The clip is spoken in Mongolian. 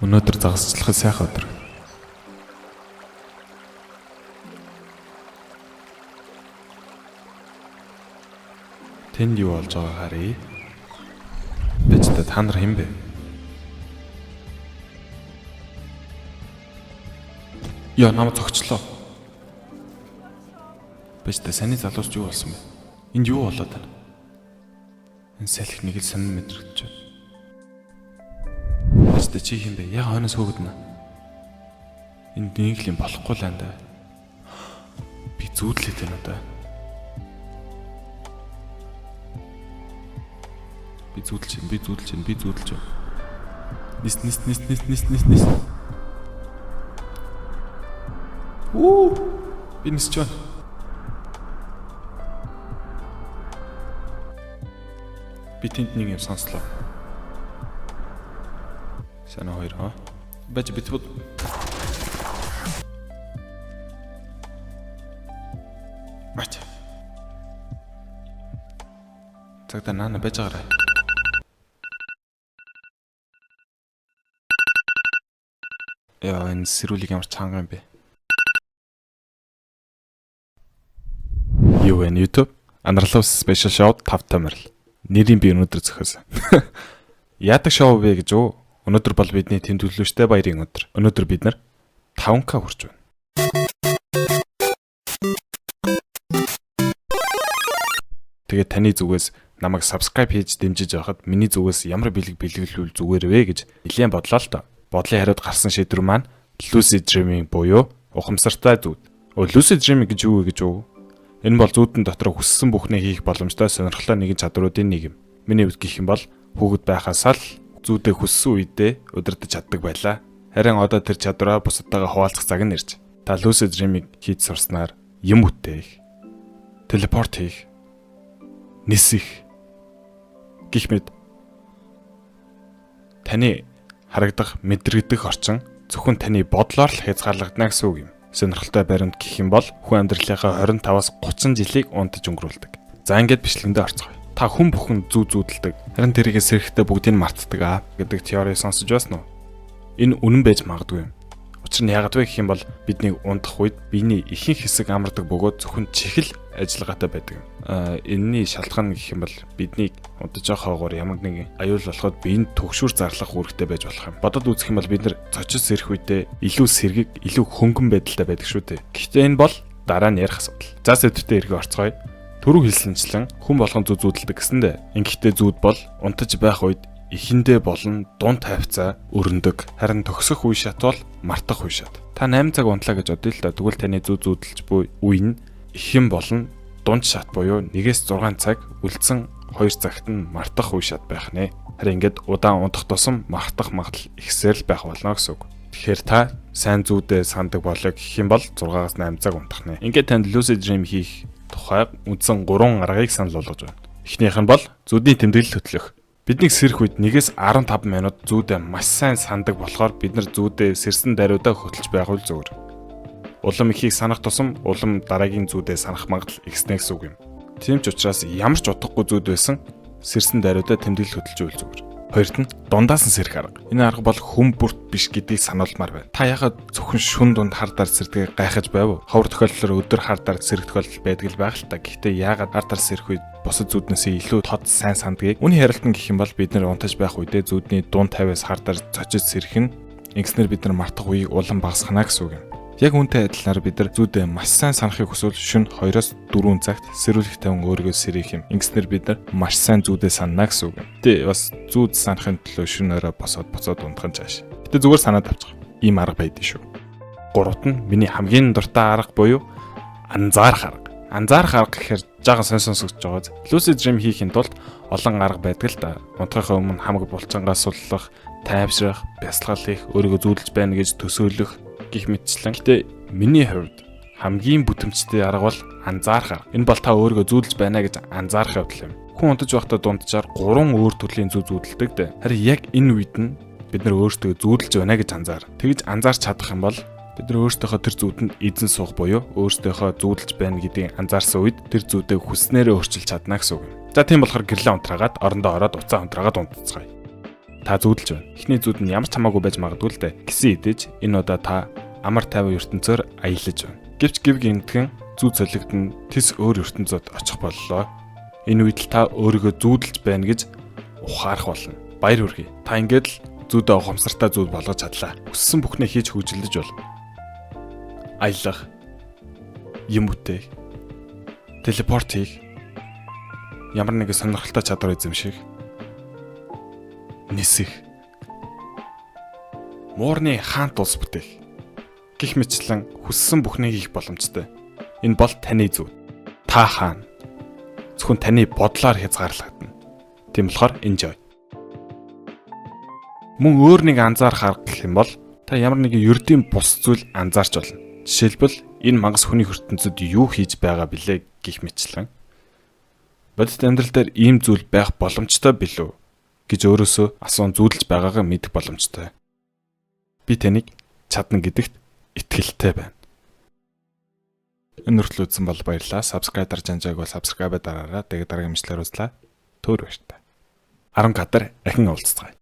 Өнөөдөр загасчлахад сайхан өдөр. Тэнд юу болж байгааг харъя. Бэжтэй та нар хэн бэ? Яа, намайг зогчлоо. Бэжтэй саний залуус юу болсон бэ? Энд юу болоод байна? Энэ салхи нэг л сонин мэдрэгдэж байна. Бэжтэй чи хэн бэ? Яг хойноос хөөгдөнө. Энд нэг л юм болохгүй л андаа. Би зүүдлээд байна одоо. Би зүүдэлж байна. Нис. Би нисч байна. Би тэнд нэг юм сонслоо. Санаа хоёр хаа. Бэж битбуд. Бач. Цагта наана бэж гараа. Яа, энэ сэрүүлэг ямар чанга юм бэ? Юу вэ YouTube? Анарлуус спешиал шоу 5 тамирал. Нэрийн би өнөөдөр зөхөөсөн. Яадаг шоу вэ гэж үү? Өнөөдөр бол бидний тэмдэглэлтэй баярын өдөр. Өнөөдөр бид нар 5К хүрч байна. Тэгээд таны зүгээс намайг subscribe хийж дэмжиж байхад миний зүгээс ямар бэлэг бэлгэлүүл зүгээр вэ гэж нэлээд бодлоо л доо. Бодлын хариуд гарсан шийдвэр маань lucid dreaming буюу ухамсартай зүүд. Lucid dreaming гэж юу вэ гэж үү? Энэ бол зүүдэн дотор хүссэн бүхнээ хийх боломжтой сонирхолтой нэгэн чадруудын нэг юм. Миний хувьд гэх юм бол хүүхэд байхаас л зүүдээ хүссэн үедээ удирдах чаддаг байлаа. Харин одоо тэр чадвараа бусадтайгаа хуваалцах цаг нь ирж. Та lucid dreaming хийж сурснаар юм үтээх, телепорт хийх, нисэх гэх мэт таны харагдах, мэдрэгдэх орчин зөвхөн таны бодлоор л хязгаарлагдана гэсэн үг юм. Сонирхолтой баримт гэх юм бол хүн амьдралынхаа 25-аас 30 жилийг унтаж өнгөрүүлдэг. За ингээд бичлэгэндээ орцгоё. Та хүн бүхэн зүүдэлдэг. Харин тэрийгэ сэрэгтээ бүгдийг мартдаг гэдэг теори сонсож байна уу? Энэ үнэн байж магадгүй юм. Учир нь яагаад вэ гэх юм бол бидний унтах үед биений ихэнх хэсэг амардаг бөгөөд зөвхөн чихэл ажиллагаатай байдаг юм. Энэний шалтгаан гэх юм бол бидний унтаж байхаагаар ямар нэгэн аюул болоход биеинд төгшүүр зарлах үүрэгтэй байж болох юм. Бодоод үзэх юм бол бид нар цочид сэрэх үедээ илүү сэргэг, илүү хөнгөн байдалтай байдаг шүү дээ. Гэхдээ энэ бол дараа нь ярих асуудал. За сэдвтэ эргээ орцгоё. Түрүү хэлсэнчлэн хүн болгон зүүдэлдэг гэсэндэ. Ингэхдээ зүүд бол унтаж байх үед ихэндээ болон дунд тавцаа өрнөдөг. Харин төгсөх үе шат бол мартах үе шат. Та 8 цаг унтлаа гэж бодъё л да. Тэгвэл таны зүүдэлж буй үе нь ихэн болон дунд шат буюу 1-6 цаг үлдсэн 2 цагт нь мартах үе шат байх нэ. Харин ингээд удаан унтах тусам мартах магадлал ихсээр л байх болно гэсэн үг. Тэгэхээр та сайн зүүдээ сандаг болоо гэх юм бол 6-8 цаг унтах нэ. Ингээд танд lucid dream хийх тухай үндсэн 3 аргыг санал болгож байна. Эхнийх нь бол зүудний тэмдэглэл хөтлөх. Бидний сэрэх үед 1-15 минут зүүдээ маш сайн сандаг болохоор бид нар зүүдээ сэрсэн даруйдаа хөтлж байх үл зүгээр. Улам ихийг санах тусам улам дараагийн зүүдээ санах магадлал ихснэ гэсэн үг юм. Тийм ч учраас ямар ч утгагүй зүүд байсан сэрсэн даруйдаа тэмдэглэл хөтлж үйл зүгээр. Хоёрт нь дундаас нь сэрэх арга. Энэ арга бол хүм бүрт биш гэдгийг сануулмаар байна. Та яхад зөвхөн шүн дунд хар дар сэрдгийг гайхаж байв уу? Ховор тохиолдлоор өдөр хар дар сэрэх тохиолдол байдаг л байх л та. Гэхдээ яагаад хар дар сэрэх үед бусад зүүднээсээ илүү тод сайн сандгийг үүний харилтан гэх юм бол бид нар унтаж байх үедээ зүүдний дунд тавиас хар дар цочиж сэрэх нь ингэснээр бид нар мартах үеийг улам багасгана гэсэн үг юм. Яг үүнтэй адилаар бид нар зүүдээ маш сайн санахыг хүсвэл шөнө 2-4 цагт сэрүүлэх тавин өөрийгөө сэрэх юм. Ингэснээр бид нар маш сайн зүүдээ санана гэсэн үг. Гэтэ бас зүүд санахын төлөө шөнө орой босоод унтах нь цааш. Гэтэ зүгээр санаад авчих. Ийм арга байдаг шүү. Гуравт нь миний хамгийн дуртай арга буюу анзаарах арга. Анзаарах арга гэхээр жаахан сонсогдож байгаа. Lucid dream хийхин тулд олон арга байдаг л да. Унтахын өмнө хамаг булчингаас суллах, тайвшрах, бясалгал хийх, өөрийгөө зүүдэлж байна гэж төсөөлөх гэх мэтчлэн. Гэтэ миний хувьд хамгийн бүтэмжтэй арга бол анзаарах арга. Энэ бол та өөрийгөө зүүдэлж байна гэж анзаарах явдал юм. Хүн унтаж байхдаа дунджаар 3 өөр төрлийн зүү зүүдэлдэг дээ. Харин яг энэ үед нь бид нар өөрсдөө зүүдэлж байна гэж анзаар. Тэгж анзаарч чадах юм бол бид нар өөрсдийнхөө тэр зүүдэнд эзэн суух буюу өөрсдийнхөө зүүдэлж байна гэдгийг анзаарсан үед тэр зүүдээ хүснээрээ өөрчилж чадна гэсэн үг юм. За тийм болохоор гэрлээ унтраагаад орондоо ороод уцаа унтраагаад унтцгаая. та зүудэлж байна. Эхний зүуд нь ямар ч хамаагүй байж магадгүй л дээ. Гэсэн хэдиж энэ удаа та амар тайван ертөнцөөр аялаж байна. Гэвч гів гинтгэн зүү цолигдсон тис өөр ертөнцөд очих боллоо. Энэ үед л та өөрийгөө зүудэлж байна гэж ухаарах болно. Баяр хүргэе. Та ингээд л зүүдээ ухамсартай зүйл болгож чадлаа. Хүссэн бүхнээ хийж хөгжүүлж бол. Аялах, юм үтээх, телепорт хийх, ямар нэгэн сонирхолтой чадвар эзэмших, нисэх, муурны хаант улс бүтээх гэх мэтлэн хүссэн бүхнийг хийх боломжтой. Энэ бол таны зүуд. Та хаана? Зөвхөн таны бодлоор хязгаарлагдана. Тийм болохоор enjoy. Мөн өөр нэг анзаарах арга гэх юм бол та ямар нэгэн ердийн бус зүйл анзаарч болно. Жишээлбэл энэ мангас хүний ертөнцид юу хийж байгаа билээ гэх мэтлэн. Бодит амьдрал дээр ийм зүйл байх боломжтой билүү гэж өөрөөсөө асуун зүүдэлж байгаагаа мэдэх боломжтой. Би таныг чадна гэдэгт итгэлтэй байна. Энэ хүртэл үзсэн бол баярлалаа. Subscribe дарж анжааг бол subscribe дараарай. Тэгээд дараагийн мэдлэлээр уулзлаа. Төөр баяртай. 10 кадр ахин уулзцгаая.